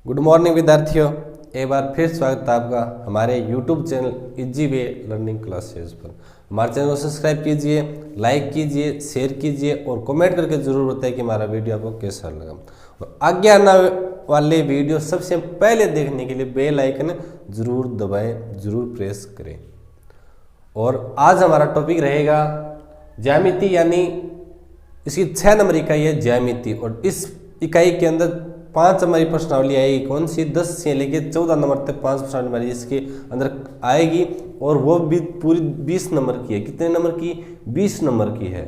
Good morning विद्यार्थियों, एक बार फिर स्वागत है आपका हमारे YouTube channel easy way learning classes पर। हमारे चैनल को सब्सक्राइब कीजिए, लाइक कीजिए, शेयर कीजिए और कमेंट करके जरूर बताइए कि हमारा वीडियो आपको कैसा लगा। और आगे आने वाले वीडियो सबसे पहले देखने के लिए बेल आइकन जरूर दबाएं, जरूर प्रेस करें। और आज हमारा टॉपिक रहेगा ज्यामिति, यानी इसकी 6 नंबर इकाई है ज्यामिति। और इस इकाई के अंदर 5 हमारी प्रश्नावली आएगी। कौन सी? 10 से लेके 14 नंबर तक 5 प्रश्नावली हमारी इसके अंदर आएगी और वो भी पूरी 20 नंबर की है। कितने नंबर की? 20 नंबर की है।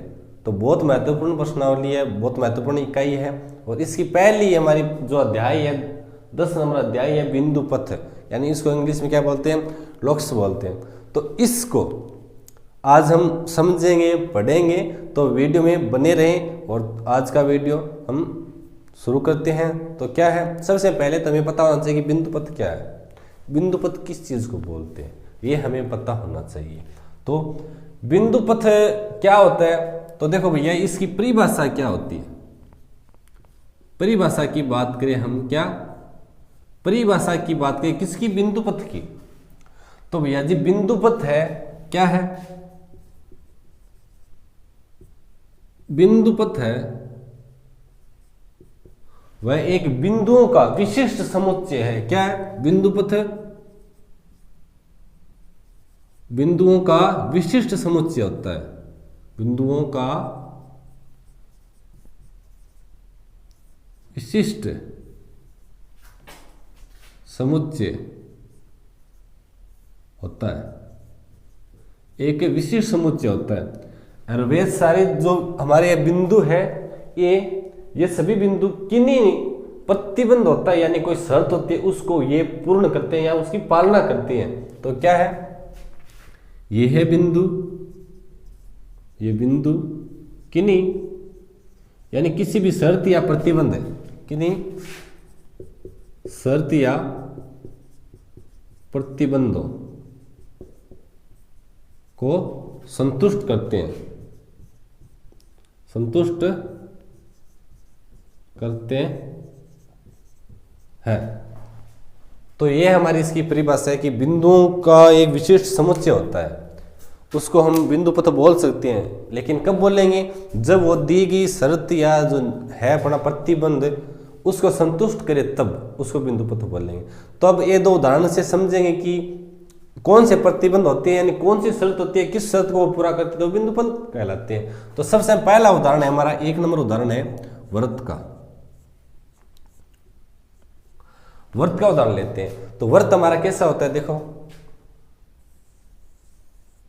तो बहुत महत्वपूर्ण प्रश्नावली है, बहुत महत्वपूर्ण इकाई है। और इसकी पहली हमारी जो अध्याय है, 10 नंबर अध्याय है बिंदु पथ, यानी इसको इंग्लिश में क्या बोलते हैं? लॉक्स बोलते हैं। तो इसको आज हम समझेंगे, पढ़ेंगे, तो वीडियो में बने रहें। और आज का वीडियो हम शुरू करते हैं। तो क्या है, सबसे पहले तो हमें पता होना चाहिए कि बिंदु पथ क्या है, बिंदु पथ किस चीज को बोलते हैं, ये हमें पता होना चाहिए। तो बिंदु पथ क्या होता है? तो देखो भैया, इसकी परिभाषा क्या होती है। परिभाषा की बात करें हम, क्या परिभाषा की बात करें किसकी? बिंदु पथ की। तो भैया जी, बिंदु पथ है क्या है? बिंदु पथ है वह एक बिंदुओं का विशिष्ट समुच्चय है। क्या है बिंदु पथ? बिंदुओं का विशिष्ट समुच्चय होता है। बिंदुओं का विशिष्ट समुच्चय होता है, एक विशिष्ट समुच्चय होता है। और वे सारे जो हमारे बिंदु है, ये सभी बिंदु किन्हीं प्रतिबंध होता है, यानी कोई शर्त होती है, उसको ये पूर्ण करते हैं या उसकी पालना करते हैं। तो क्या है? ये है बिंदु, ये बिंदु किन्हीं यानी किसी भी शर्त या प्रतिबंध है, किन्हीं शर्त या प्रतिबंधों को संतुष्ट करते हैं, संतुष्ट करते हैं। तो ये हमारी इसकी परिभाषा है कि बिंदुओं का एक विशिष्ट समुच्चय होता है, उसको हम बिंदु पथ बोल सकते हैं। लेकिन कब बोलेंगे? जब वो दी गई शर्त या जो है अपना प्रतिबंध उसको संतुष्ट करे, तब उसको बिंदु पथ बोलेंगे। तो अब ये 2 उदाहरण से समझेंगे कि कौन से प्रतिबंध होते हैं, यानी कौन सी शर्त होती है, किस शर्त को वो पूरा करते हैं, तो बिंदु पथ कहलाते हैं। तो सबसे पहला उदाहरण है हमारा, 1 नंबर उदाहरण है वृत्त का। वृत्त का उदाहरण लेते हैं। तो वृत्त हमारा कैसा होता है? देखो,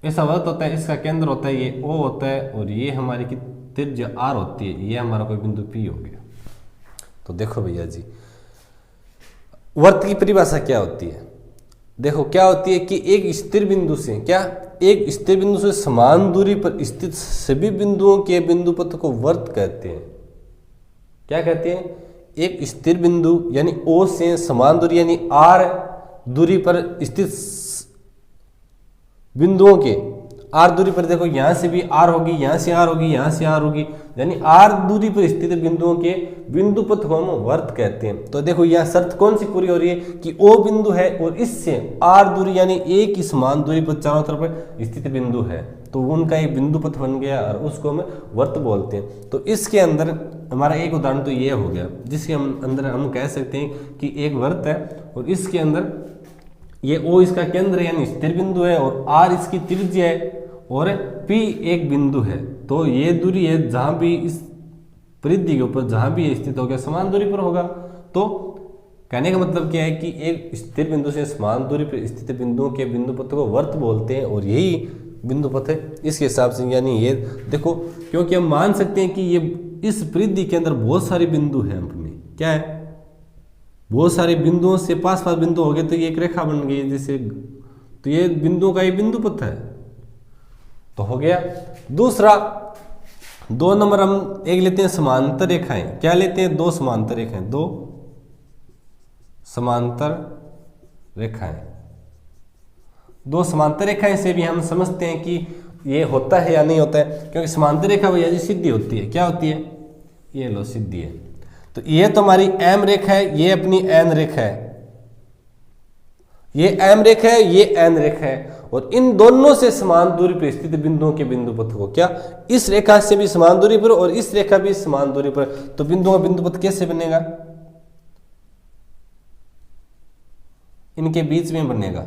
ऐसा वृत्त होता है, इसका केंद्र होता है ये O होता है, और ये हमारी की त्रिज्या R होती है, ये हमारा कोई बिंदु P हो गया। तो देखो भैया जी, वृत्त की परिभाषा क्या होती है? देखो क्या होती है कि एक स्थिर बिंदु से, क्या एक स्थिर बिंदु से समान दूरी पर स्थित सभी बिंदुओं के बिंदु पथ को वृत्त कहते हैं। क्या कहते हैं? एक स्थिर बिंदु यानी O से समान दूरी यानी R दूरी पर स्थित बिंदुओं के, R दूरी पर, देखो यहां से भी R होगी, यहां से R होगी, यहां से R होगी, यानी R दूरी पर स्थित बिंदुओं के बिंदु पथ को हम वृत्त कहते हैं। तो देखो यह शर्त कौन सी पूरी हो रही है कि O बिंदु है और इससे R दूरी यानी एक ही समान दूरी पर चारों तरफ स्थित बिंदु है, तो उनका एक बिंदु पथ बन गया और उसको हम वृत्त बोलते हैं। तो इसके अंदर हमारा एक उदाहरण तो ये हो गया, जिसके अंदर हम कह सकते हैं कि एक वृत्त है और इसके अंदर ये O इसका केंद्र है यानी स्थिर बिंदु है, और R इसकी त्रिज्या है, और P एक बिंदु है। तो ये दूरी है जहां भी इस परिधि के ऊपर जहां भी स्थित हो गया, समान दूरी पर होगा। तो कहने का मतलब क्या है कि एक स्थिर बिंदु से समान दूरी पर स्थित बिंदुओं के बिंदु पथ को वृत्त बोलते हैं, और यही बिंदु पथ है इसके हिसाब से। यानी ये देखो, क्योंकि हम मान सकते हैं कि ये इस परिधि के अंदर बहुत सारे बिंदु हैं अपने, क्या है, बहुत सारे बिंदुओं से पास बिंदु हो गए, तो ये एक रेखा बन गई जैसे, तो ये बिंदुओं का ये बिंदु पथ है। तो हो गया। दूसरा 2 नंबर हम एक लेते हैं समांतर रेखाएं। क्या लेते हैं? 2 समांतर रेखाएं, 2 समांतर रेखाएं। 2 समांतर रेखाएं से भी हम समझते हैं कि ये होता है या नहीं होता है, क्योंकि समांतर रेखा भैया जी सीधी होती है। क्या होती है? ये लो सीधी है। तो ये तो हमारी एम रेखा है, ये अपनी एन रेखा है, ये एम रेखा है, ये एन रेखा है, और इन दोनों से समान दूरी पर स्थित बिंदुओं के बिंदु पथ को क्या इस रेखा से भी समान दूरी पर और इस रेखा भी समान दूरी पर, तो बिंदुओं का बिंदु पथ कैसे बनेगा, इनके बीच में बनेगा,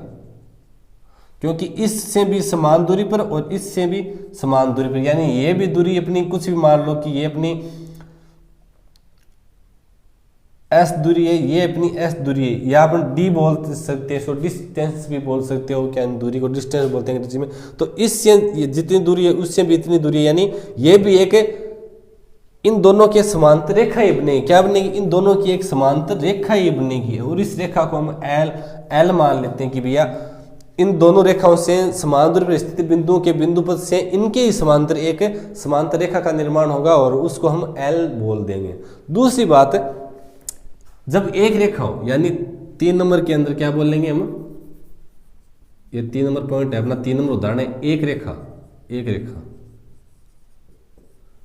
क्योंकि इससे भी समान दूरी पर और इससे भी समान दूरी पर, यानी ये भी दूरी अपनी कुछ भी मान लो कि ये अपनी एस दूरी है, ये अपनी एस दूरी है, या अपन डी बोल सकते हैं, सो डिस्टेंस भी बोल सकते हो, क्या दूरी को डिस्टेंस बोलते हैं अंग्रेजी में। तो इससे जितनी दूरी है उससे भी इतनी दूरी है, यानी ये भी एक इन दोनों के समांतर रेखा ही बनेगी, क्या बनेगी, इन दोनों की एक समांतर रेखा ही बनेगी, और इस रेखा को हम एल मान लेते हैं कि भैया इन दोनों रेखाओं से समान दूरी पर स्थित बिंदुओं के बिंदु पथ से इनके ही समांतर एक समांतर रेखा का निर्माण होगा, और उसको हम एल बोल देंगे। दूसरी बात, जब एक रेखा हो, यानी 3 नंबर के अंदर क्या बोलेंगे हम, ये 3 नंबर पॉइंट है अपना, 3 नंबर उदाहरण है, एक रेखा, एक रेखा,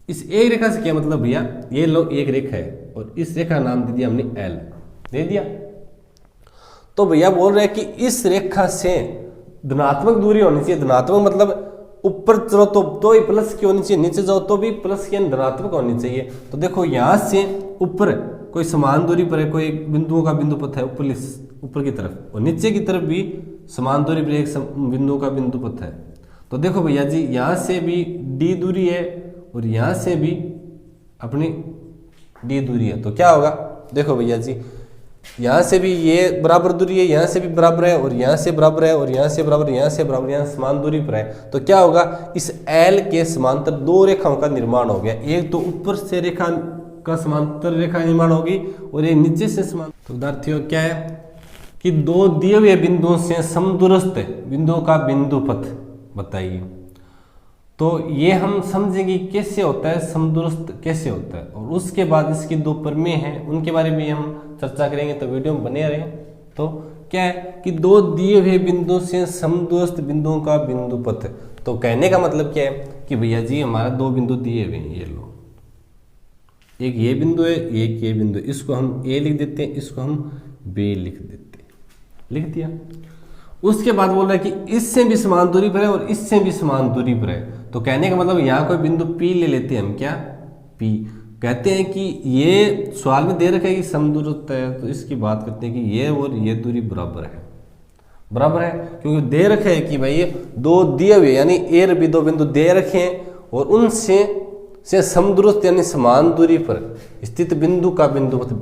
इस एक रेखा से क्या मतलब भैया, ये लो एक रेखा है और इस रेखा का नाम दे दिया हमने एल, दे दिया। तो भैया बोल रहे हैं कि इस रेखा से धनात्मक दूरी होनी चाहिए, धनात्मक मतलब ऊपर चलो तो ही प्लस की होनी चाहिए, नीचे जाओ तो भी प्लस की धनात्मक होनी चाहिए। तो देखो यहां से ऊपर कोई समान दूरी पर है, कोई बिंदुओं का बिंदु पथ है ऊपर की तरफ, और नीचे की तरफ भी समान दूरी पर एक बिंदुओं का बिंदु पथ है। तो देखो भैया जी, यहां से भी डी दूरी है और यहां से भी अपनी डी दूरी है, तो क्या होगा, देखो भैया जी, यहां से भी ये बराबर दूरी है, यहां से भी बराबर है, और यहां से बराबर है, और यहां से बराबर, यहां से बराबर, यहां समान दूरी पर है। तो क्या होगा, इस एल के समांतर दो रेखाओं का निर्माण हो गया, एक तो ऊपर से रेखा का समांतर रेखा निर्माण होगी और एक नीचे से समान। तो विद्यार्थियों क्या है कि दो दिए हुए बिंदुओं से समदूरस्थ बिंदुओं का बिंदु पथ बताइए। तो ये हम समझेंगे कैसे होता है, समदूरस्थ कैसे होता है, और उसके बाद इसकी दो प्रमेय हैं उनके बारे में हम चर्चा करेंगे, तो वीडियो में बने रहें। तो क्या है कि दो दिए हुए बिंदुओं से समदूरस्थ बिंदुओं का बिंदु पथ, तो कहने का मतलब क्या है कि भैया जी हमारा दो बिंदु दिए हुए हैं, ये लो, एक ये बिंदु है, एक ये बिंदु, इसको हम ए लिख देते हैं, इसको हम बी लिख देते हैं, लिख दिया। उसके बाद बोल रहा है कि इससे भी समान दूरी पर है और इससे भी समान दूरी पर है। तो कहने का मतलब यहाँ कोई बिंदु P ले लेते हैं हम, क्या P, कहते हैं कि ये सवाल में दे रखा है कि समदूरस्थ है, तो इसकी बात करते हैं कि ये और ये दूरी बराबर है, बराबर है, क्योंकि दे रखे है कि भाई ये दो दिए हुए यानी ए और बी दो बिंदु दे रखे हैं और उनसे समदूरस्थ यानी समान दूरी पर स्थित बिंदु का बिंदु पथ,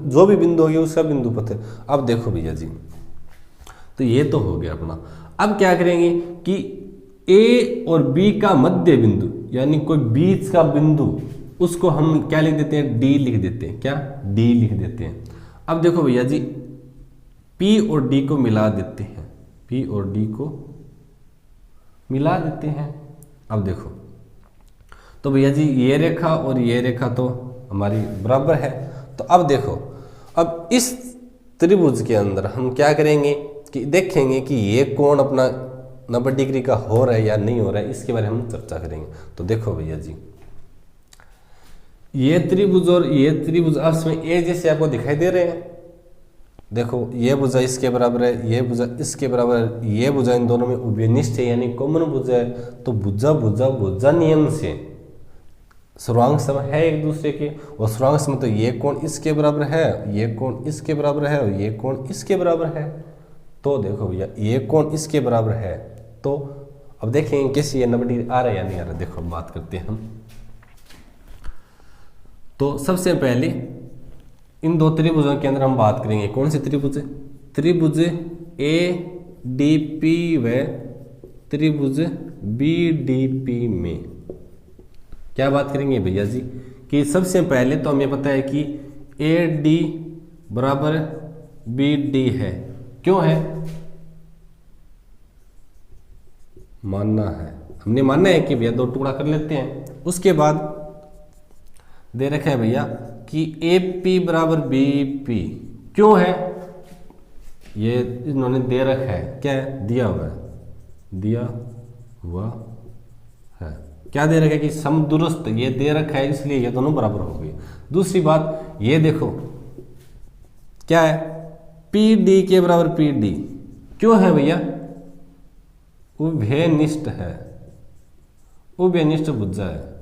जो भी बिंदु होगी उसका बिंदु पथ है। अब देखो भैया जी, तो ये तो हो गया अपना। अब क्या करेंगे कि ए और बी का मध्य बिंदु यानी कोई बीच का बिंदु, उसको हम क्या लिख देते हैं, डी लिख देते हैं, क्या डी लिख देते हैं। अब देखो भैया जी, पी और डी को मिला देते हैं, पी और डी को मिला देते हैं। अब देखो, तो भैया जी ये रेखा और ये रेखा तो हमारी बराबर है। तो अब देखो, अब इस त्रिभुज के अंदर हम क्या करेंगे कि देखेंगे कि ये कोण अपना 90 डिग्री का हो रहा है या नहीं हो रहा है, इसके बारे में हम चर्चा करेंगे। तो देखो भैया जी, ये त्रिभुज और ये त्रिभुज आपस में एक जैसे आपको दिखाई दे रहे हैं। देखो ये भुजा इसके बराबर है, ये भुजा इसके बराबर है, ये भुजा इन दोनों में उभयनिष्ठ है यानी कॉमन भुजा है। तो भुजा भुजा भुजा नियम से सर्वांग सम है एक दूसरे के, और सर्वांग सम तो ये कोण इसके बराबर है, ये कोण इसके बराबर है और ये कोण इसके बराबर है। तो देखो भैया ये कोण इसके बराबर है, तो अब देखेंगे कैसे ये 90 डिग्री आ रहा है या नहीं आ रहा। देखो बात करते हैं हम। तो सबसे पहले इन दो त्रिभुजों के अंदर हम बात करेंगे, कौन सी त्रिभुज, त्रिभुज ए डी पी व त्रिभुज बी डी पी में क्या बात करेंगे भैया जी कि सबसे पहले तो हमें पता है कि ए डी बराबर बी डी है। क्यों है, मानना है, हमने मानना है कि भैया दो टुकड़ा कर लेते हैं। उसके बाद दे रखा है भैया कि ए पी बराबर बी पी। क्यों है, ये इन्होंने दे रखा है, क्या है, दिया हुआ है, दिया हुआ है, क्या दे रखा है कि समदूरस्थ, ये दे रखा है इसलिए ये दोनों बराबर हो गए। दूसरी बात ये देखो क्या है, पी डी के बराबर पी डी क्यों है भैया, उभयनिष्ठ है, उभयनिष्ठ भुजा है।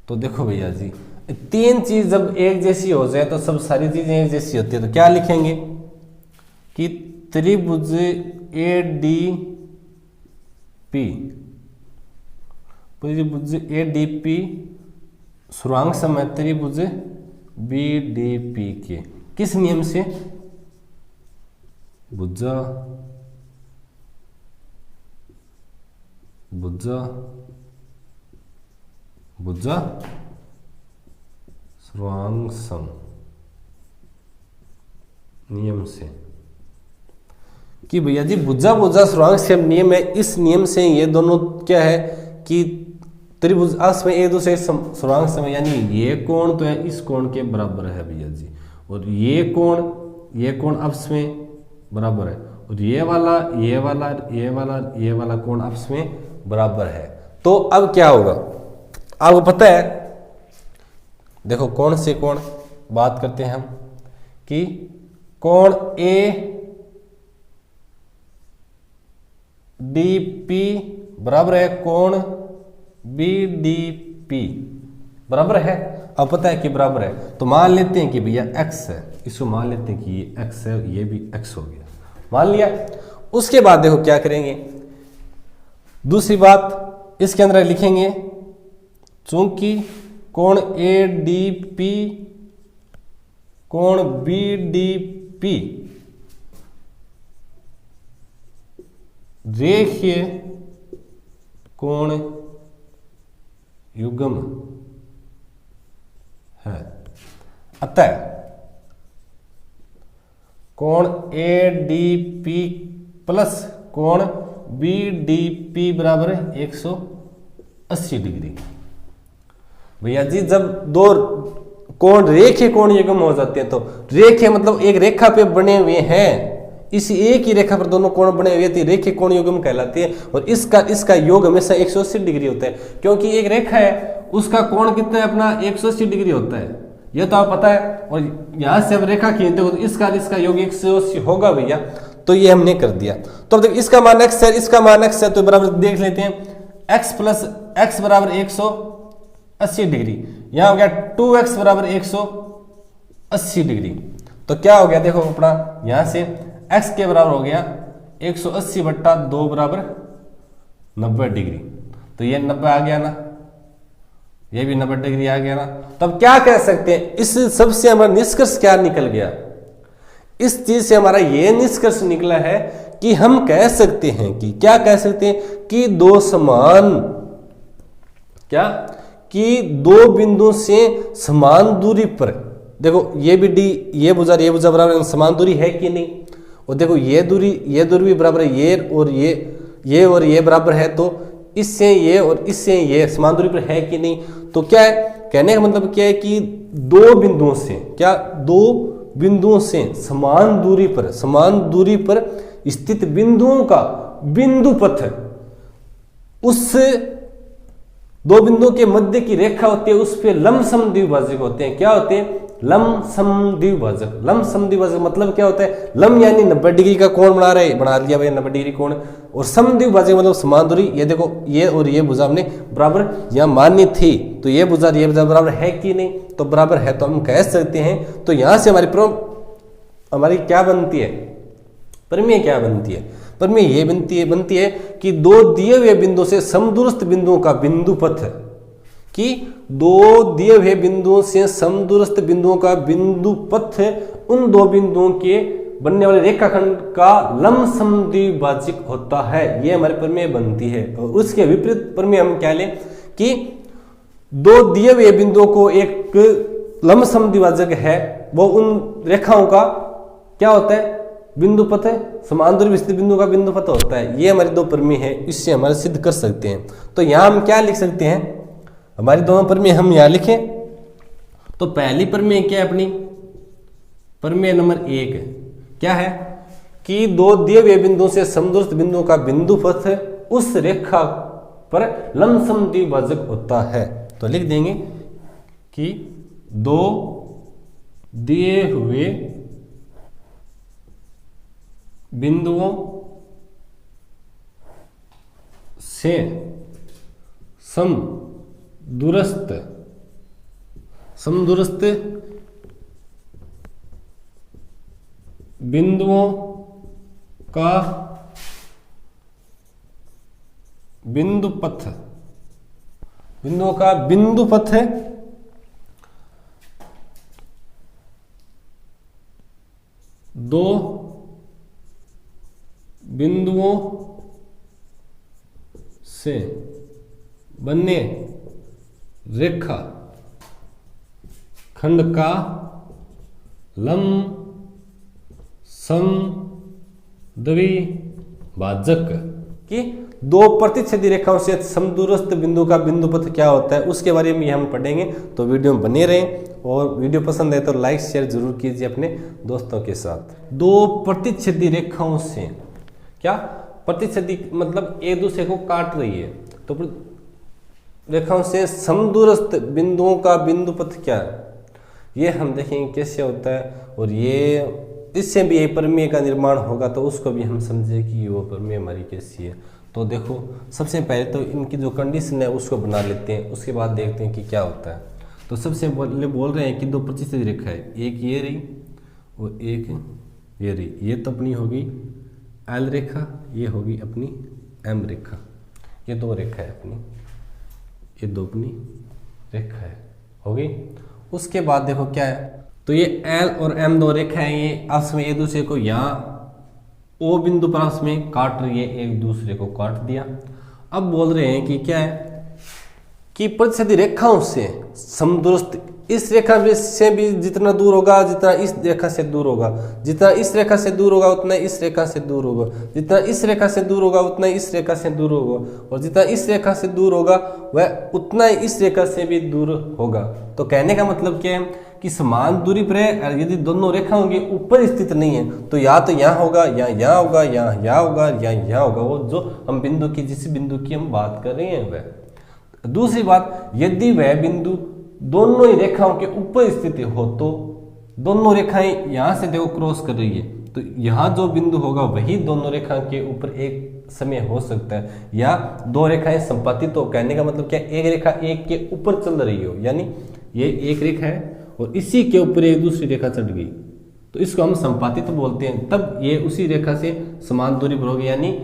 तो देखो भैया जी, तीन चीज जब एक जैसी हो जाए तो सब सारी चीजें एक जैसी होती है, तो क्या लिखेंगे कि त्रिभुज ए डी पी, त्रिभुज ए डी पी सुरांग समय त्रिभुज बी डी पी के किस नियम से, भुजा भुजा भुजा सुरांग सम नियम से, कि भैया जी भुजा भुजा सुरांग सम नियम है। इस नियम से ये दोनों क्या है कि त्रिभुज आपस में एक दूसरे सुरांग समय, यानी ये कोण तो है इस कोण के बराबर है भैया जी, और ये कोण आपस में बराबर है, और ये वाला ये वाला ये वाला ये वाला कोण आपस में बराबर है। तो अब क्या होगा आपको पता है, देखो कौन से कोण बात करते हैं हम कि कोण ए डी पी बराबर है कोण बी डी पी बराबर है। अब पता है कि बराबर है, तो मान लेते हैं कि भैया x है, इसको मान लेते हैं कि ये x है, ये भी x हो गया, मान लिया। उसके बाद देखो क्या करेंगे, दूसरी बात इसके अंदर लिखेंगे, चूंकि कोण ए डी पी कोण बी डी पी रेखीय कोण युग्म है, अतः कोण ए डी पी प्लस कोण बी डी पी बराबर 180 डिग्री। भैया जी जब दो कोण रेखीय कोण युग्म हो जाते हैं, तो रेखीय मतलब एक रेखा पे बने हुए हैं, इसी एक ही रेखा पर दोनों कोण बने हुए थे, रेखीय कोण युग्म कहलाती है। और इसका योग हमेशा 180 डिग्री होता है, क्योंकि एक रेखा है उसका कोण कितना है अपना 180 डिग्री होता है, ये तो आप पता है। और यहां से हम रेखा खींचते हो तो इसका योग 180 होगा भैया, तो ये हमने कर दिया। तो अब देखो इसका मान x है, इसका मान x है, तो बराबर देख लेते हैं, x प्लस x बराबर 180 डिग्री, यहां हो गया 2x बराबर 180 डिग्री। तो क्या हो गया देखो अपना, यहां से x के बराबर हो गया 180 बट्टा 2 बराबर 90 डिग्री, तो ये 90 आ गया ना, ये भी 90 डिग्री आ गया ना। तब क्या कह सकते हैं, इस सबसे हमारा निष्कर्ष क्या निकल गया, इस चीज से हमारा ये निष्कर्ष निकला है कि हम कह सकते हैं कि क्या कह सकते हैं कि दो समान, क्या कि दो बिंदु से समान दूरी पर, देखो ये भी डी ये भुजा बराबर समान दूरी है कि नहीं, और देखो ये दूरी भी बराबर है, ये और ये बराबर है, तो इससे ये और इससे ये समान दूरी पर है कि नहीं। तो क्या है कहने का मतलब क्या है कि दो बिंदुओं से, क्या दो बिंदुओं से समान दूरी पर स्थित बिंदुओं का बिंदु पथ, उस दो बिंदुओं के मध्य की रेखा होती है, उस पे लंबसम द्विभाजक होते हैं। क्या होते हैं, लंबसम द्विभाजक। लंबसम द्विभाजक मतलब क्या होता है, लंब यानी 90 डिग्री का कोण बना लिया भाई 90 डिग्री कोण, और सम द्विभाजक मतलब समान दूरी। ये देखो ये और ये भुजा हमने बराबर यहाँ मान्य थी, तो ये भुजा बराबर है कि नहीं, तो बराबर है, तो हम कह सकते हैं। तो यहां से हमारी क्या बनती है, प्रमेय क्या बनती है, प्रमेय ये बनती है कि दो दिए हुए बिंदु से समदूरस्थ बिंदुओं का बिंदु पथ, कि दो दिए हुए बिंदुओं से समदूरस्थ बिंदुओं का बिंदु पथ उन दो बिंदुओं के बनने वाले रेखाखंड का लंबसम द्विभाजक होता है, ये हमारे प्रमेय बनती है। और उसके विपरीत प्रमेय हम क्या लें कि दो दिए हुए बिंदुओं को एक लंबसम द्विभाजक है, वो उन रेखाओं का क्या होता है, बिंदु पथ है, समान दूरी स्थित बिंदु का बिंदु पथ होता है। ये हमारे दो प्रमेय है, इससे हमारे सिद्ध कर सकते हैं। तो यहां हम क्या लिख सकते हैं, हमारी दोनों प्रमेय हम यहां लिखें। तो पहली प्रमेय क्या है अपनी, प्रमेय नंबर 1 क्या है कि दो दिए हुए बिंदुओं से समदूरस्थ बिंदुओं का बिंदु पथ उस रेखा पर लंबसम द्विभाजक होता है। तो लिख देंगे कि दो दिए हुए बिंदुओं से समदूरस्थ बिंदुओं का बिंदुपथ है दो बिंदुओं से बने रेखा खंड का लंब समद्विभाजक। कि दो प्रतिच्छेदी रेखाओं से समदूरस्थ बिंदु का बिंदुपथ क्या होता है उसके बारे में हम पढ़ेंगे। तो वीडियो में बने रहें और वीडियो पसंद है तो लाइक शेयर जरूर कीजिए अपने दोस्तों के साथ। दो प्रतिच्छेदी रेखाओं से क्या प्रतिच्छेदी मतलब एक दूसरे को काट रही है, तो रेखाओं से समदूरस्थ बिंदुओं का बिंदुपथ क्या है ये हम देखेंगे कैसे होता है। और ये इससे भी एक प्रमेय का निर्माण होगा तो उसको भी हम समझे कि वो प्रमेय हमारी कैसी है। तो देखो सबसे पहले तो इनकी जो कंडीशन है उसको बना लेते हैं, उसके बाद देखते हैं कि क्या होता है। तो सबसे पहले बोल रहे हैं कि दो प्रतिच्छेदी रेखा है, एक ये रही और एक ये रही। ये तो अपनी होगी एल रेखा, ये होगी अपनी एम रेखा। ये दो रेखा है अपनी, ये दो अपनी रेखा है होगी। उसके बाद देखो क्या है, तो ये एल और एम दो रेखा है, ये आपस में एक दूसरे को यहाँ ओ बिंदु पर आपस में काट रही है, एक दूसरे को काट दिया। अब बोल रहे हैं कि क्या है कि प्रतिच्छेदी रेखाओं से समदूरस्थ इस रेखा से भी जितना दूर होगा जितना इस रेखा से दूर होगा, जितना इस रेखा से दूर होगा उतना इस रेखा से दूर होगा, जितना इस रेखा से दूर होगा उतना इस रेखा से दूर होगा, और जितना इस रेखा से दूर होगा वह उतना इस रेखा से भी दूर होगा। तो कहने का मतलब क्या है कि समान दूरी पर है, यदि दोनों रेखाओं के ऊपर स्थित नहीं है तो या तो यहाँ होगा या यहाँ होगा या यहाँ होगा या यहाँ होगा, वो जो हम बिंदु की जिस बिंदु की हम बात कर रहे हैं वह। दूसरी बात, यदि वह बिंदु दोनों ही रेखाओं के ऊपर स्थित हो तो दोनों रेखाएं यहाँ से देखो क्रॉस कर रही है, तो यहाँ जो बिंदु होगा वही दोनों रेखाओं के ऊपर एक समय हो सकता है, या दो रेखाएं संपातित हो। कहने का मतलब क्या, एक रेखा एक के ऊपर चल रही हो, यानी ये एक रेखा है और इसी के ऊपर एक दूसरी रेखा चढ़ गई तो इसको हम संपातित बोलते हैं। तब ये उसी रेखा से समान दूरी पर होगी, यानी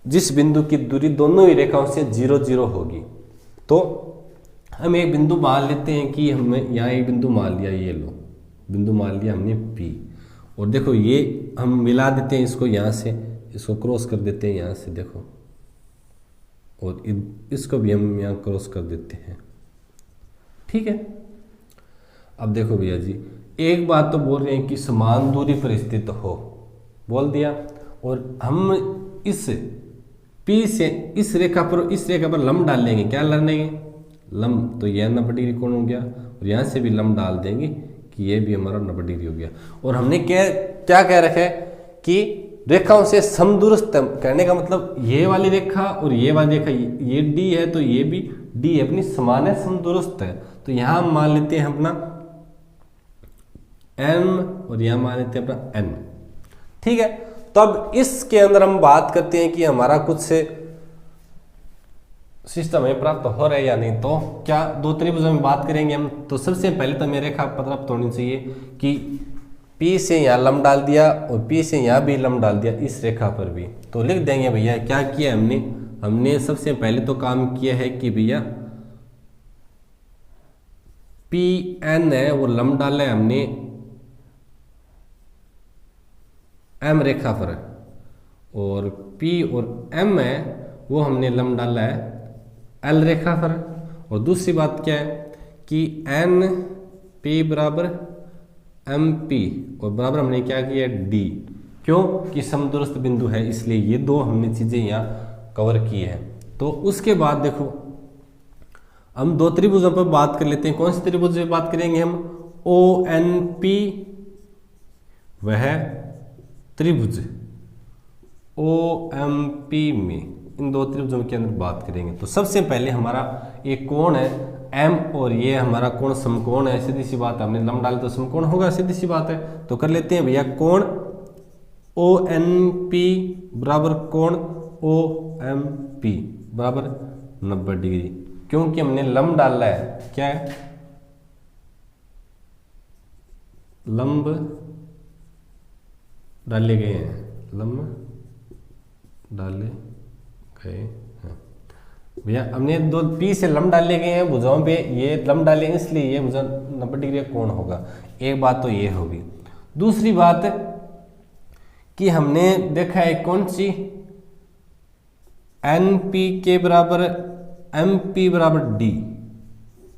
जिस बिंदु की दूरी दोनों ही रेखाओं से 0 0 होगी। तो हम एक बिंदु मान लेते हैं कि हमने यहाँ एक बिंदु मान लिया, ये लो बिंदु मान लिया हमने P, और देखो ये हम मिला देते हैं इसको, यहाँ से इसको क्रॉस कर देते हैं यहाँ से देखो, और इसको भी हम यहाँ क्रॉस कर देते हैं। ठीक है, अब देखो भैया जी एक बात तो बोल रहे हैं कि समान दूरी पर स्थित हो, बोल दिया, और हम इस P से इस रेखा पर लंब डाल लेंगे। क्या डालेंगे, लंब। तो यह 90 डिग्री कोण हो गया, और यहाँ से भी लंब डाल देंगे कि ये भी हमारा 90 डिग्री हो गया। और हमने क्या कह रखा है कि रेखाओं से समदूरस्थ, कहने का मतलब ये वाली रेखा और ये वाली रेखा, ये D है तो ये भी D है, अपनी समान है, समदूरस्थ है। तो यहाँ हम मान लेते हैं अपना M और यहाँ मान लेते हैं अपना N। ठीक है, तो अब इसके अंदर हम बात करते हैं कि हमारा कुछ से सिस्टम में प्राप्त हो रहा है या नहीं। तो क्या दो त्रिभुजों में बात करेंगे हम। तो सबसे पहले तो मेरे रेखा प्राप्त होनी चाहिए कि P से यहाँ लंब डाल दिया और P से यहाँ भी लंब डाल दिया, इस रेखा पर भी। तो लिख देंगे भैया क्या किया हमने सबसे पहले तो काम किया है कि भैया PN है वो लंब डाला है हमने M रेखा पर, और P और M है वो हमने लंब डाला है L रेखा पर। और दूसरी बात क्या है कि NP बराबर MP, और बराबर हमने क्या किया D, क्यों कि समदूरस्थ बिंदु है इसलिए ये दो हमने चीज़ें यहाँ कवर की है। तो उसके बाद देखो हम दो त्रिभुजों पर बात कर लेते हैं। कौन से त्रिभुज पर बात करेंगे हम, ONP, वह त्रिभुज OMP में इन दो त्रिभुजों के अंदर बात करेंगे। तो सबसे पहले हमारा एक कोण है एम और ये हमारा कोण समकोण है, सीधी सी बात, हमने लंब डाले तो समकोण होगा, सीधी सी बात है। तो कर लेते हैं भैया कोण ओ एन पी बराबर कोण ओ एम पी बराबर 90 डिग्री, क्योंकि हमने लंब डाला है, क्या है, लंब डाले गए हैं, लंब डाले गए हैं भैया, हमने दो पी से लंब डाले गए हैं भुजाओं पे, ये लंब डाले इसलिए ये भुजा 90 डिग्री का कोण होगा। एक बात तो ये होगी। दूसरी बात कि हमने देखा है कौन सी, एन पी के बराबर एम पी बराबर डी,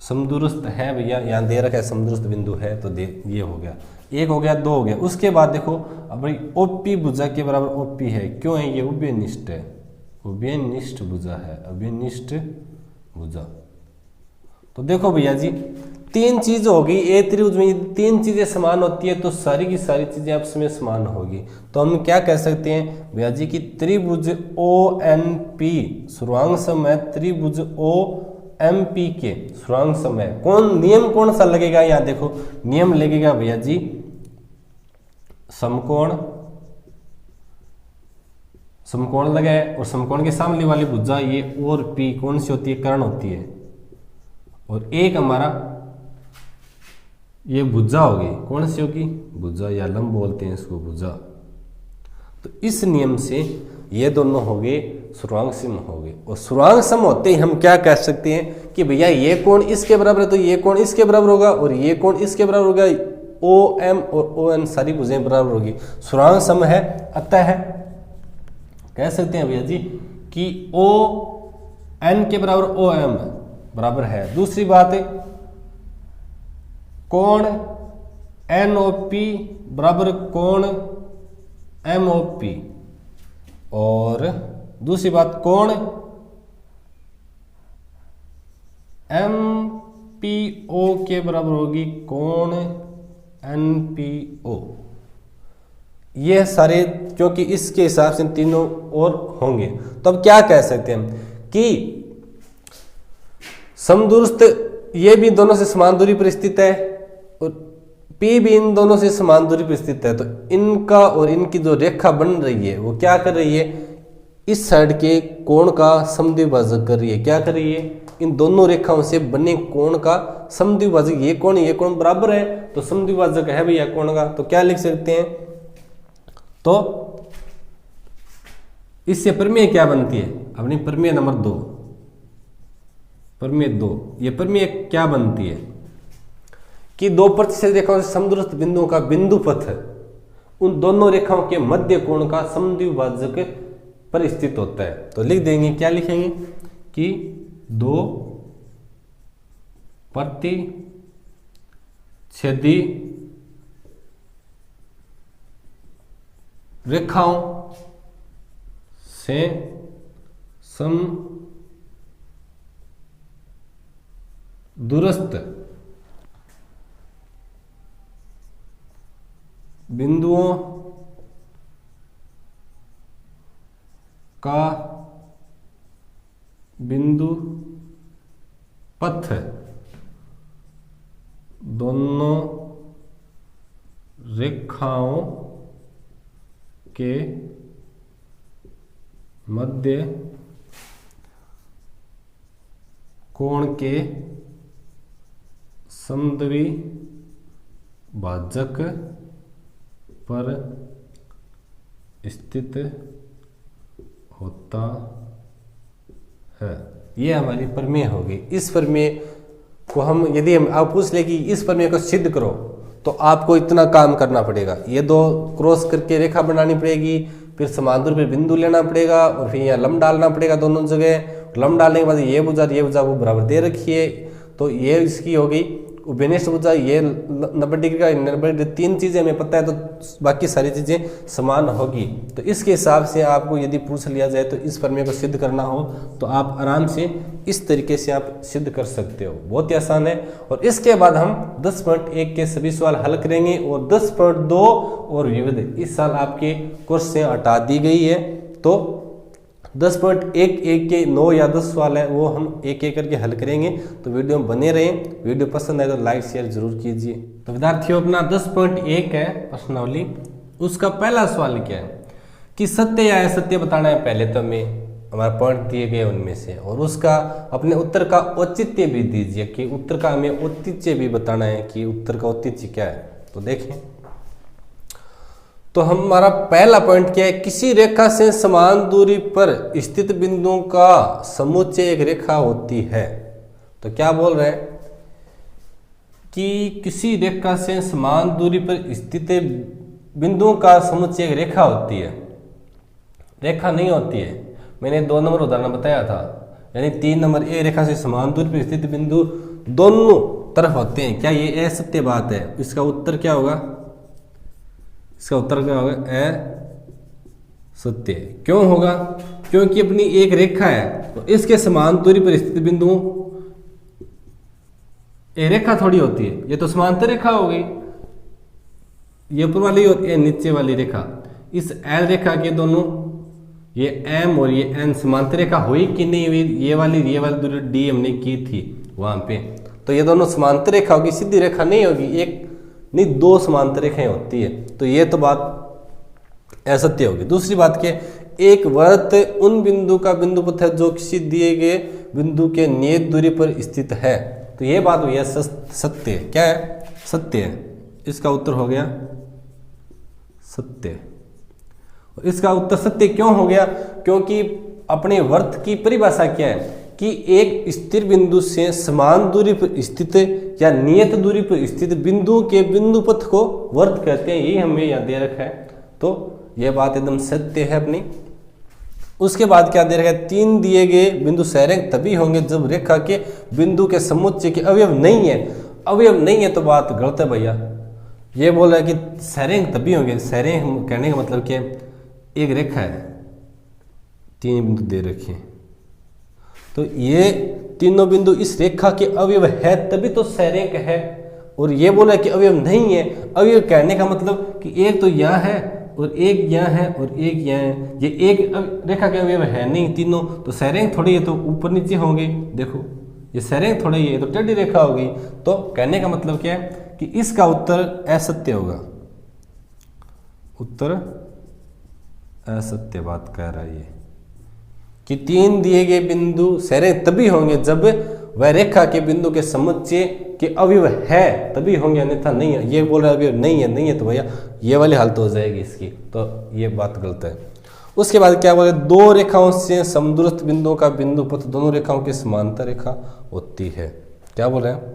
समदूरस्थ है भैया, यहाँ दे रखा है समदूरस्थ बिंदु है, तो ये हो गया, एक हो गया, दो हो गया। उसके बाद देखो अब भाई ओपी भुजा के बराबर ओपी है, क्यों है, ये उभयनिष्ठ है, उभयनिष्ठ भुजा है, उभयनिष्ठ भुजा। तो देखो भैया जी तीन चीज होगी, ए त्रिभुज में तीन चीजें समान होती है तो सारी की सारी चीजें आपस में समान होगी। तो हम क्या कह सकते हैं भैया जी कि त्रिभुज ओ एन पी सर्वांग सम है, त्रिभुज ओ एम पी के सर्वांग सम है। कौन नियम कौन सा लगेगा, यहाँ देखो नियम लगेगा भैया जी समकोण, समकोण लगा है और समकोण के सामने वाली भुजा ये और पी कौन सी होती है, कर्ण होती है, और एक हमारा ये भुजा होगी, कौन सी होगी, भुजा या लंब बोलते हैं इसको, भुजा। तो इस नियम से ये दोनों हो गए सर्वांग सम हो गए, और सर्वांग सम होते ही हम क्या कह सकते हैं कि भैया ये कोण इसके बराबर है तो ये कोण इसके बराबर होगा, और ये कोण इसके बराबर होगा, ओ एम और ओ एन सारी भुजाएं बराबर होगी, सर्वांग सम है। अतः कह सकते हैं भैया जी कि ओ एन के बराबर ओ एम बराबर है। दूसरी बात है कोण एन ओ पी बराबर कोण एम ओ पी, और दूसरी बात कोण एम पी ओ के बराबर होगी कोण एन पी ओ। ये सारे क्योंकि इसके हिसाब से तीनों और होंगे, तो अब क्या कह सकते हैं हम कि समदूरस्थ ये भी दोनों से समान दूरी पर स्थित है और P भी इन दोनों से समान दूरी पर स्थित है, तो इनका और इनकी जो रेखा बन रही है वो क्या कर रही है, इस साइड के कोण का समद्विभाजक कर रही है। क्या कर रही है, इन दोनों रेखाओं से बने कोण का समद्विभाजक, ये कोण बराबर है तो समद्विभाजक है भैया कोण का। तो क्या लिख सकते हैं, तो इससे प्रमेय क्या बनती है अपनी, प्रमेय नंबर 2, प्रमेय 2, ये प्रमेय क्या बनती है कि दो प्रतिच्छेद रेखाओं से समदूरस्थ बिंदुओं का बिंदु पथ उन दोनों रेखाओं के मध्य कोण का समद्विभाजक पर स्थित होता है। तो लिख देंगे, क्या लिखेंगे कि दो प्रतिच्छेदी रेखाओं से समदूरस्थ बिंदुओं का बिंदु पथ दोनों रेखाओं के मध्य कोण के समद्विभाजक पर स्थित होता है। ये हमारी प्रमेय होगी। इस प्रमेय को हम यदि हम आप पूछ ले कि इस प्रमेय को सिद्ध करो तो आपको इतना काम करना पड़ेगा, ये दो क्रॉस करके रेखा बनानी पड़ेगी, फिर समांतर पे बिंदु लेना पड़ेगा और फिर यहाँ लंब डालना पड़ेगा दोनों जगह। लंब डालने के बाद ये भुजा वो बराबर दे रखी है, तो ये इसकी हो गई उभयनिष्ठ भुजा, ये 90 डिग्री का 90 डिग्री, तीन चीजें हमें पता है तो बाकी सारी चीजें समान होगी। तो इसके हिसाब से आपको यदि पूछ लिया जाए तो इस प्रमेय को सिद्ध करना हो तो आप आराम से इस तरीके से आप सिद्ध कर सकते हो, बहुत ही आसान है। और इसके बाद हम 10.1 के सभी सवाल हल करेंगे और 10.2 और विविध इस साल आपके कोर्स से हटा दी गई है, तो 10.11 के 9 या 10 सवाल है, वो हम एक एक करके हल करेंगे। तो वीडियो में बने रहें। वीडियो पसंद आए तो लाइक शेयर जरूर कीजिए। तो विद्यार्थियों, अपना 10.1 है प्रश्नावली। उसका पहला सवाल क्या है कि सत्य या असत्य बताना है। पहले तो हमें हमारा पॉइंट दिए गए उनमें से, और उसका अपने उत्तर का औचित्य भी दीजिए कि उत्तर का हमें औचित्य भी बताना है कि उत्तर का औचित्य क्या है। तो देखें, तो हमारा पहला पॉइंट क्या है, किसी रेखा से समान दूरी पर स्थित बिंदुओं का समुच्चय एक रेखा होती है। तो क्या बोल रहे हैं कि किसी रेखा से समान दूरी पर स्थित बिंदुओं का समुच्चय एक रेखा होती है। रेखा नहीं होती है, मैंने 2 नंबर उदाहरण बताया था, यानी 3 नंबर एक रेखा से समान दूरी पर स्थित बिंदु दोनों तरफ होते हैं। क्या ये असत्य बात है? इसका उत्तर क्या होगा? इसका उत्तर क्या होगा? असत्य। क्यों होगा? क्योंकि अपनी एक रेखा है तो इसके समान दूरी पर स्थित बिंदुओं, एक रेखा थोड़ी होती है, ये तो समांतर रेखा हो गई, ये ऊपर वाली और ये नीचे वाली रेखा। इस एल रेखा के दोनों, ये एम और ये एन समांतर रेखा हुई कि नहीं हुई? ये वाली दूरी डी हमने की थी वहां पे, तो ये दोनों समांतर रेखा होगी, सीधी रेखा नहीं होगी, एक नहीं 2 समांतर रेखाएं होती है। तो ये तो बात असत्य होगी। दूसरी बात क्या, एक वृत्त उन बिंदु का बिंदुपथ है जो किसी दिए गए बिंदु के नियत दूरी पर स्थित है। तो ये बात हुई है सत्य। क्या है? सत्य है। इसका उत्तर हो गया सत्य। इसका उत्तर सत्य क्यों हो गया? क्योंकि अपने वृत्त की परिभाषा क्या है कि एक स्थिर बिंदु से समान दूरी पर स्थित या नियत दूरी पर स्थित बिंदु के बिंदुपथ को वृत्त कहते हैं। यही हमें यहाँ दे रखा है, तो यह बात एकदम सत्य है अपनी। उसके बाद क्या दे रखा है, 3 दिए गए बिंदु सहरेख तभी होंगे जब रेखा के बिंदु के समुच्चय के अवयव नहीं है। अवयव नहीं है तो बात गलत है भैया। ये बोल रहा है कि सहरेख तभी होंगे। सहरेख कहने का मतलब क्या है, एक रेखा है, 3 बिंदु दे रखे हैं, तो ये तीनों बिंदु इस रेखा के अवयव है तभी तो सहरेख है। और ये बोला कि अवयव नहीं है। अवयव कहने का मतलब कि एक तो यहाँ है और एक यहाँ है और एक यहाँ है, ये एक रेखा के अवयव है नहीं तीनों, तो सहरेख थोड़ी है तो ऊपर नीचे होंगे। देखो ये सहरेख थोड़ी है तो टेढ़ी रेखा होगी। तो कहने का मतलब क्या है कि इसका उत्तर असत्य होगा। उत्तर असत्य बात कह रहा है कि 3 दिए गए बिंदु सहरेख तभी होंगे जब वह रेखा के बिंदु के समुच्चय के अवयव है तभी होंगे, अन्यथा नहीं है। ये बोल रहा है अवयव नहीं है तो भैया ये वाली हालत हो जाएगी इसकी, तो ये बात गलत है। उसके बाद क्या बोले, 2 रेखाओं से समदूरस्थ बिंदुओं का बिंदुपथ दोनों रेखाओं की समांतर रेखा होती है। क्या बोल रहे हैं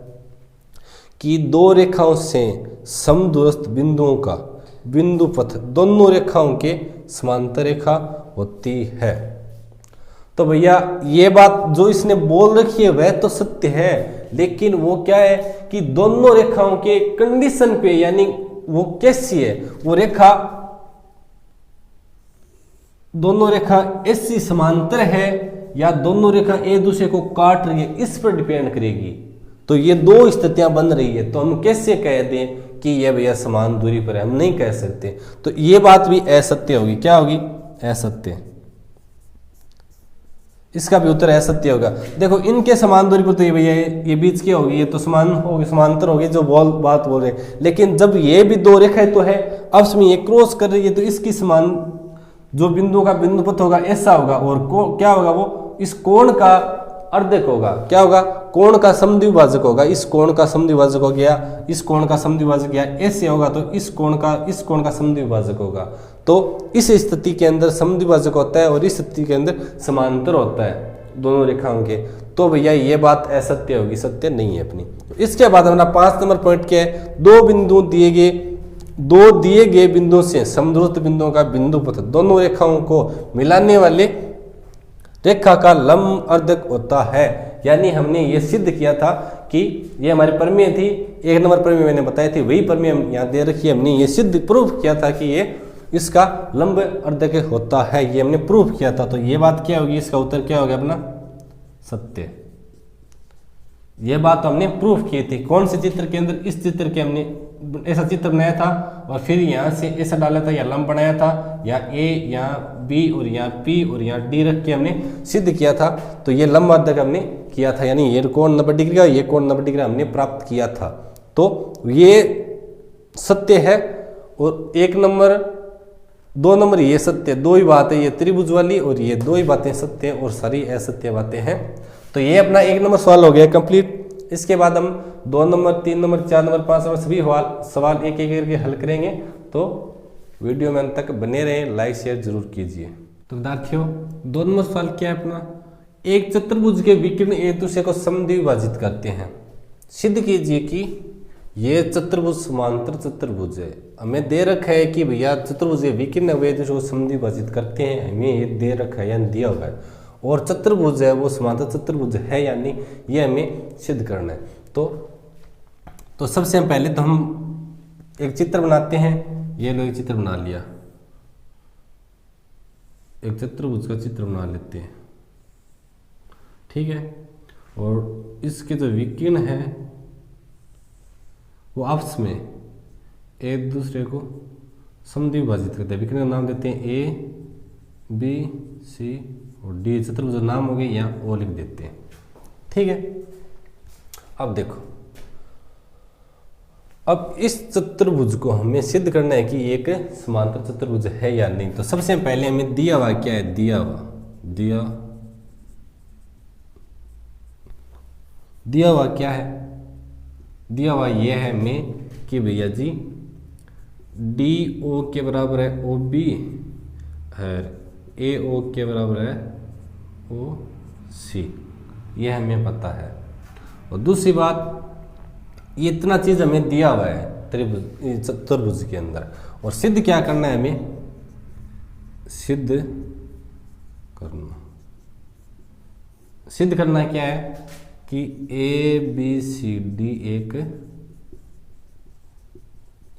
कि 2 रेखाओं से समदूरस्थ बिंदुओं का बिंदुपथ दोनों रेखाओं के समांतर रेखा होती है। तो भैया ये बात जो इसने बोल रखी है वह तो सत्य है, लेकिन वो क्या है कि दोनों रेखाओं के कंडीशन पे, यानी वो कैसी है, वो रेखा दोनों रेखा ऐसी समांतर है या दोनों रेखा एक दूसरे को काट रही है, इस पर डिपेंड करेगी। तो ये 2 स्थितियां बन रही है, तो हम कैसे कह दें कि ये भैया समान दूरी पर है? हम नहीं कह सकते। तो ये बात भी असत्य होगी। क्या होगी? असत्य। इसका भी उत्तर असत्य होगा। देखो इनके समान दूरी पर तो ये भैया ये बीच की होगी, ये तो समान होगी, समांतर होगी जो बात बोल रहे हैं। लेकिन जब ये भी 2 रेखाएं तो है, आपस में ये क्रॉस कर रही है, तो इसकी समान जो बिंदु का बिंदुपथ होगा ऐसा होगा, और क्या होगा, वो इस कोण का अर्धक होगा। क्या होगा? कोण का समद्विभाजक होगा। इस कोण का समद्विभाजक हो गया, इस कोण का समद्विभाजक गया, ऐसे होगा तो इस कोण का समद्विभाजक होगा। तो इस स्थिति के अंदर समद्विभाजक होता है और इस स्थिति के अंदर समांतर होता है दोनों रेखाओं के। तो भैया ये बात असत्य होगी, सत्य नहीं है अपनी। इसके बाद हमारा 5 नंबर पॉइंट क्या है, 2 दिए गए बिंदुओं से समदूरस्थ बिंदुओं का बिंदुपथ दोनों रेखाओं को मिलाने वाले रेखा का लंब अर्धक होता है। यानी हमने ये सिद्ध किया था कि ये हमारी प्रमेय थी, 1 नंबर प्रमेय मैंने बताई थी, वही प्रमेय हम यहाँ दे रखी है। हमने ये सिद्ध प्रूफ किया था कि ये इसका लंब अर्धक होता है, ये हमने प्रूफ किया था। तो ये बात क्या होगी? इसका उत्तर क्या होगा अपना? सत्य। ये बात हमने प्रूफ की थी। कौन से चित्र के अंदर? इस चित्र के हमने ऐसा चित्र बनाया था और फिर यहाँ से ऐसा डाला था, या लंब बनाया था, या ए, यहाँ बी और यहाँ पी और यहाँ डी रख के हमने सिद्ध किया था। तो ये लंब माध्यक हमने किया था, यानी ये कोण 90 डिग्री का, ये कोण 90 डिग्री हमने प्राप्त किया था। तो ये सत्य है। और 1 नंबर 2 नंबर ये सत्य, 2 ही बात है ये त्रिभुज वाली, और ये 2 ही बातें सत्य और सारी असत्य बातें हैं। तो ये अपना 1 नंबर सवाल हो गया कंप्लीट। इसके बाद हम 2 नंबर 3 नंबर 4 नंबर 5 नंबर सभी सवाल एक एक करके हल करेंगे। तो वीडियो में अंत तक बने रहें, लाइक शेयर जरूर कीजिए। तो विद्यार्थियों 2 नंबर सवाल क्या है अपना, एक चतुर्भुज के विकर्ण एक दूसरे को समद्विभाजित करते हैं। सिद्ध कीजिए कि ये चतुर्भुज समांतर चतुर्भुज है। हमें दे रखा है कि भैया चतुर्भुज के विकर्ण वे दूसरे को समद्विभाजित करते हैं, हमें ये दे रखा है यानी दिया हुआ है। और चतुर्भुज है वो समांतर चतुर्भुज है या नहीं, ये हमें सिद्ध करना है। तो सबसे पहले तो हम एक चित्र बनाते हैं। ये लो एक चित्र बना लिया, एक चतुर्भुज का चित्र बना लेते हैं, ठीक है। और इसके जो विकर्ण है वो आपस में एक दूसरे को समद्विभाजित करते हैं। विकर्ण का नाम देते हैं ए, बी, सी और डी। चतुर्भुज नाम हो गए, यहाँ ओ लिख देते हैं, ठीक है। अब देखो, अब इस चतुर्भुज को हमें सिद्ध करना है कि ये एक समांतर चतुर्भुज है या नहीं। तो सबसे पहले हमें दिया हुआ क्या है, दिया हुआ क्या है, दिया हुआ ये है हमें कि भैया जी डी ओ के बराबर है ओ बी है, ए ओ के बराबर है ओ सी, ये हमें पता है। और दूसरी बात, ये इतना चीज हमें दिया हुआ है चतुर्भुज के अंदर, और सिद्ध क्या करना है हमें, सिद्ध करना क्या है कि ए बी सी डी एक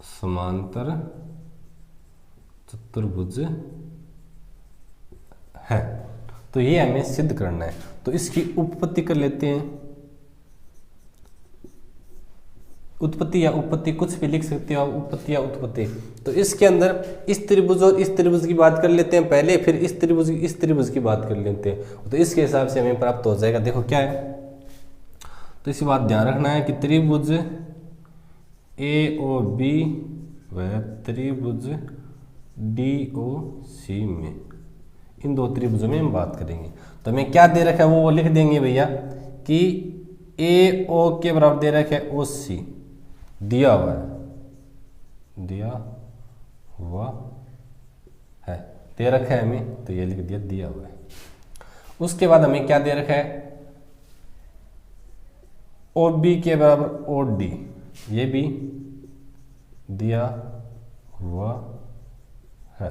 समांतर चतुर्भुज है। तो ये हमें सिद्ध करना है। तो इसकी उत्पत्ति कर लेते हैं। उत्पत्ति या उत्पत्ति कुछ भी लिख सकते हो, उत्पत्ति या उत्पत्ति। तो इसके अंदर इस त्रिभुज और इस त्रिभुज की बात कर लेते हैं पहले, फिर इस त्रिभुज की बात कर लेते हैं। तो इसके हिसाब से हमें प्राप्त हो जाएगा। देखो क्या है, तो इसी बात ध्यान रखना है कि त्रिभुज ए ओ बी व त्रिभुज डी ओ सी में, इन 2 त्रिभुजों में हम बात करेंगे। तो हमें क्या दे रखा है वो लिख देंगे भैया कि ए ओ के बराबर दे रखा है ओ सी, दिया हुआ है, दे रखा है हमें, तो ये लिख दिया हुआ है। उसके बाद हमें क्या दे रखा है, ओ बी के बराबर ओ डी, ये भी दिया हुआ है,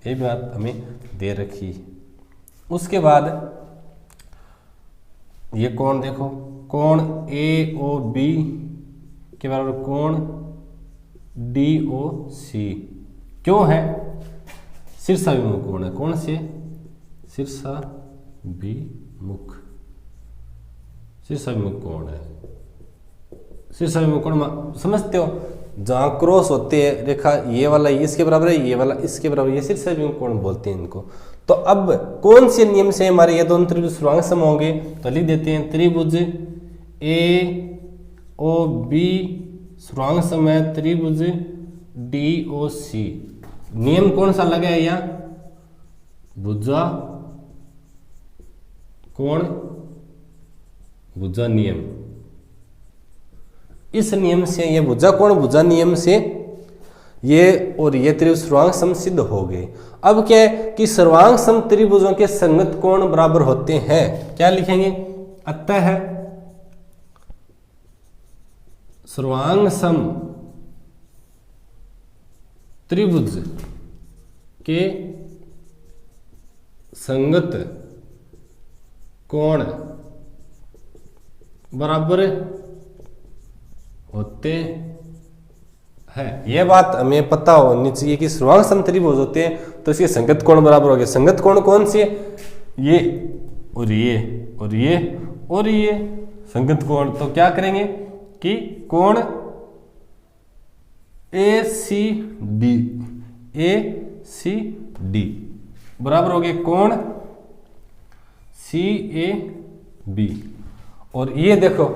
ये बात हमें दे रखी। उसके बाद ये कोण देखो, कोण ए ओ बी के बराबर कोण डी ओ सी क्यों है, शीर्षाभिमुख कोण है। कौन से, शीर्षाभिमुख कोण है। शीर्षाभिमुख कोण समझते हो, जहां क्रॉस होते हैं रेखा, ये वाला इसके बराबर है, ये वाला इसके बराबर, ये शीर्षाभिमुख कोण बोलते हैं इनको। तो अब कौन से नियम से हमारे ये दोनों त्रिभुज सर्वांग सम होंगे, तो लिख देते हैं त्रिभुज ए ओ बी सर्वांग सम है त्रिभुज डी ओ सी। नियम कौन सा लगा है यहाँ, भुजा कोण भुजा नियम। इस नियम से, ये भुजा कोण भुजा नियम से ये और ये त्रिभुज सर्वांग सम सिद्ध हो गए। अब क्या है कि सर्वांग सम त्रिभुजों के संगत कोण बराबर होते हैं। क्या लिखेंगे, अतः सर्वांग सम त्रिभुज के संगत कोण बराबर होते हैं। यह बात हमें पता होनी चाहिए कि सर्वांग सम त्रिभुज होते हैं तो इसके संगत कोण बराबर हो गए। संगत कोण कौन से, ये और ये और ये और ये संगत कोण। तो क्या करेंगे कि कोण ACD, ACD बराबर हो गए कोण CAB। और ये देखो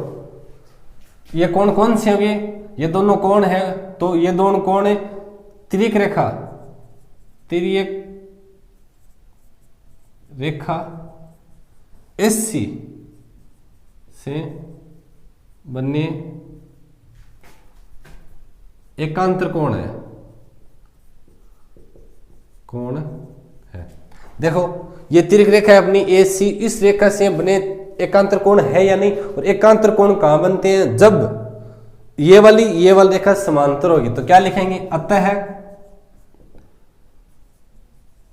ये कोण कौन से हो गए, ये दोनों कोण है, तो ये दोनों कोण है तिर्यक रेखा, तिर्यक रेखा SC से बने एकांतर कोण है, कोण है। देखो ये तिर्यक रेखा है अपनी AC, इस रेखा से बने एकांतर कोण है या नहीं, और एकांतर कोण कहां बनते हैं, जब ये वाली रेखा समांतर होगी। तो क्या लिखेंगे, अतः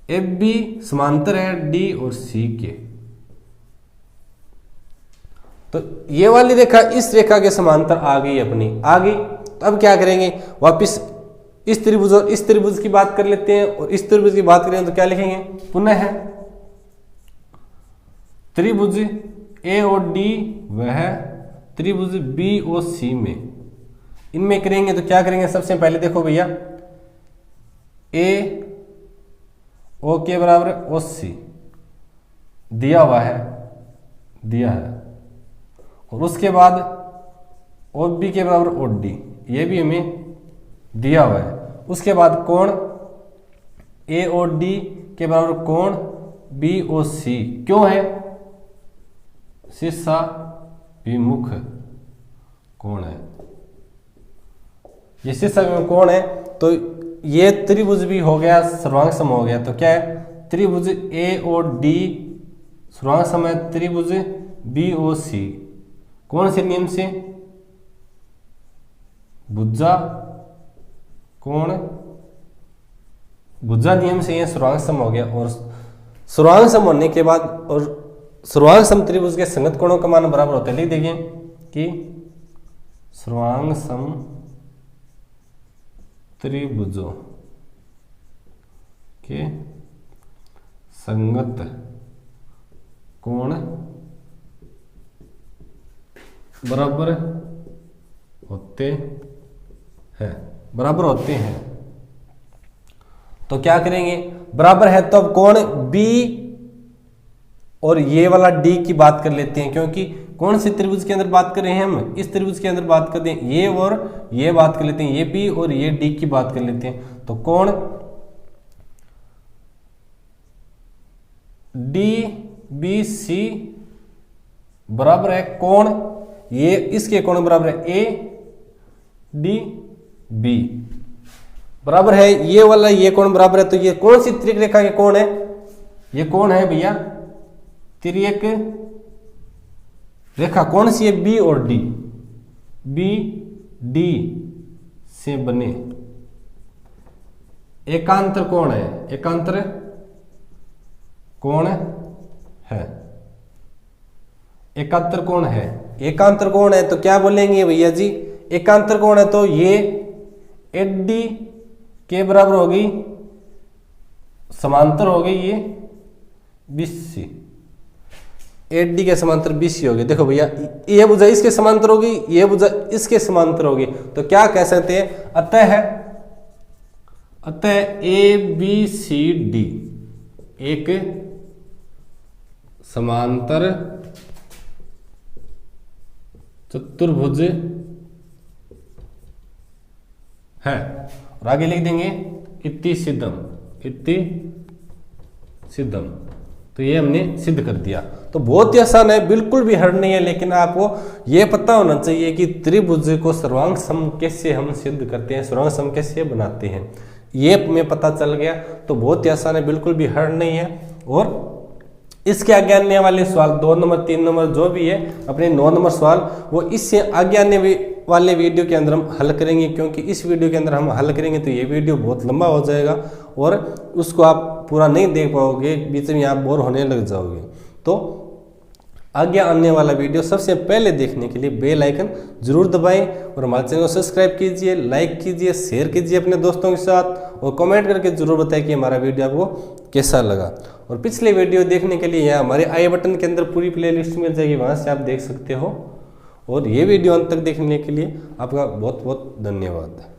AB समांतर है D और C के। तो ये वाली रेखा इस रेखा के समांतर आ गई अपनी, आ गई। तो अब क्या करेंगे, वापिस इस त्रिभुज और इस त्रिभुज की बात कर लेते हैं, और इस त्रिभुज की बात करें तो क्या लिखेंगे, पुनः त्रिभुज A और D वह त्रिभुज B और C में, इनमें करेंगे तो क्या करेंगे, सबसे पहले देखो भैया A O के बराबर OC दिया हुआ है, दिया है, और उसके बाद OB के बराबर OD ये भी हमें दिया हुआ है। उसके बाद कोण A और D के बराबर कोण B और C क्यों है, शीर्षा विमुख कोण है, ये शीर्षा विमुख कोण है। तो ये त्रिभुज भी हो गया, सर्वांग सम हो गया। तो क्या है, त्रिभुज A और D सर्वांग सम है त्रिभुज B और C, कौन से नियम से, भुजा कोण भुजा नियम से ये सर्वांग सम हो गया। और सर्वांग सम होने के बाद, और सर्वांग सम त्रिभुज के संगत कोणों का मान बराबर होता है, लिख देखिए कि सर्वांग सम त्रिभुजों के संगत कोण बराबर होते हैं, बराबर होते हैं। तो क्या करेंगे, बराबर है तो अब कोण B और ये वाला D की बात कर लेते हैं, क्योंकि कौन से त्रिभुज के अंदर बात कर रहे हैं हम, इस त्रिभुज के अंदर बात करते हैं, ये और ये बात कर लेते हैं, ये B और ये D की बात कर लेते हैं। तो कोण DBC बराबर है कोण, ये इसके कोण बराबर है ADB बराबर है ये वाला, ये कोण बराबर है। तो ये कौन सी तिर्यक रेखा के कोण है, ये कोण है भैया तिर्यक रेखा, कौन सी है, B और D, BD से बने एकांतर कोण है, एकांतर कोण है, एकांतर कोण है, एकांतर कोण है। तो क्या बोलेंगे भैया जी, एकांतर कोण है तो ये AD के बराबर होगी, समांतर हो गई ये BC, AD के समांतर BC हो गई। देखो भैया ये भुजा इसके समांतर होगी, ये भुजा इसके समांतर होगी। तो क्या कह सकते हैं, अतः ABCD एक समांतर चतुर्भुज है। और आगे लिख देंगे इति सिद्धम, इति सिद्धम। तो ये हमने सिद्ध कर दिया। तो बहुत ही आसान है, बिल्कुल भी हार्ड नहीं है, लेकिन आपको ये पता होना चाहिए कि त्रिभुज को सर्वांग सम कैसे हम सिद्ध करते हैं, सर्वांग सम कैसे बनाते हैं। ये हमें पता चल गया तो बहुत ही आसान है, बिल्कुल भी हार्ड नहीं है। और इसके आगे आने वाले सवाल 2 नंबर 3 नंबर जो भी है, अपने 9 नंबर सवाल वो इससे आगे आने वाले वीडियो के अंदर हम हल करेंगे, क्योंकि इस वीडियो के अंदर हम हल करेंगे तो ये वीडियो बहुत लंबा हो जाएगा और उसको आप पूरा नहीं देख पाओगे, बीच में आप बोर होने लग जाओगे। तो आगे आने वाला वीडियो सबसे पहले देखने के लिए बेल आइकन जरूर दबाएं और हमारे चैनल को सब्सक्राइब कीजिए, लाइक कीजिए, शेयर कीजिए अपने दोस्तों के साथ और कमेंट करके जरूर बताएं कि हमारा वीडियो आपको कैसा लगा। और पिछले वीडियो देखने के लिए यहाँ हमारे आई बटन के अंदर पूरी प्लेलिस्ट मिल जाएगी, वहाँ से आप देख सकते हो। और ये वीडियो अंत तक देखने के लिए आपका बहुत बहुत धन्यवाद।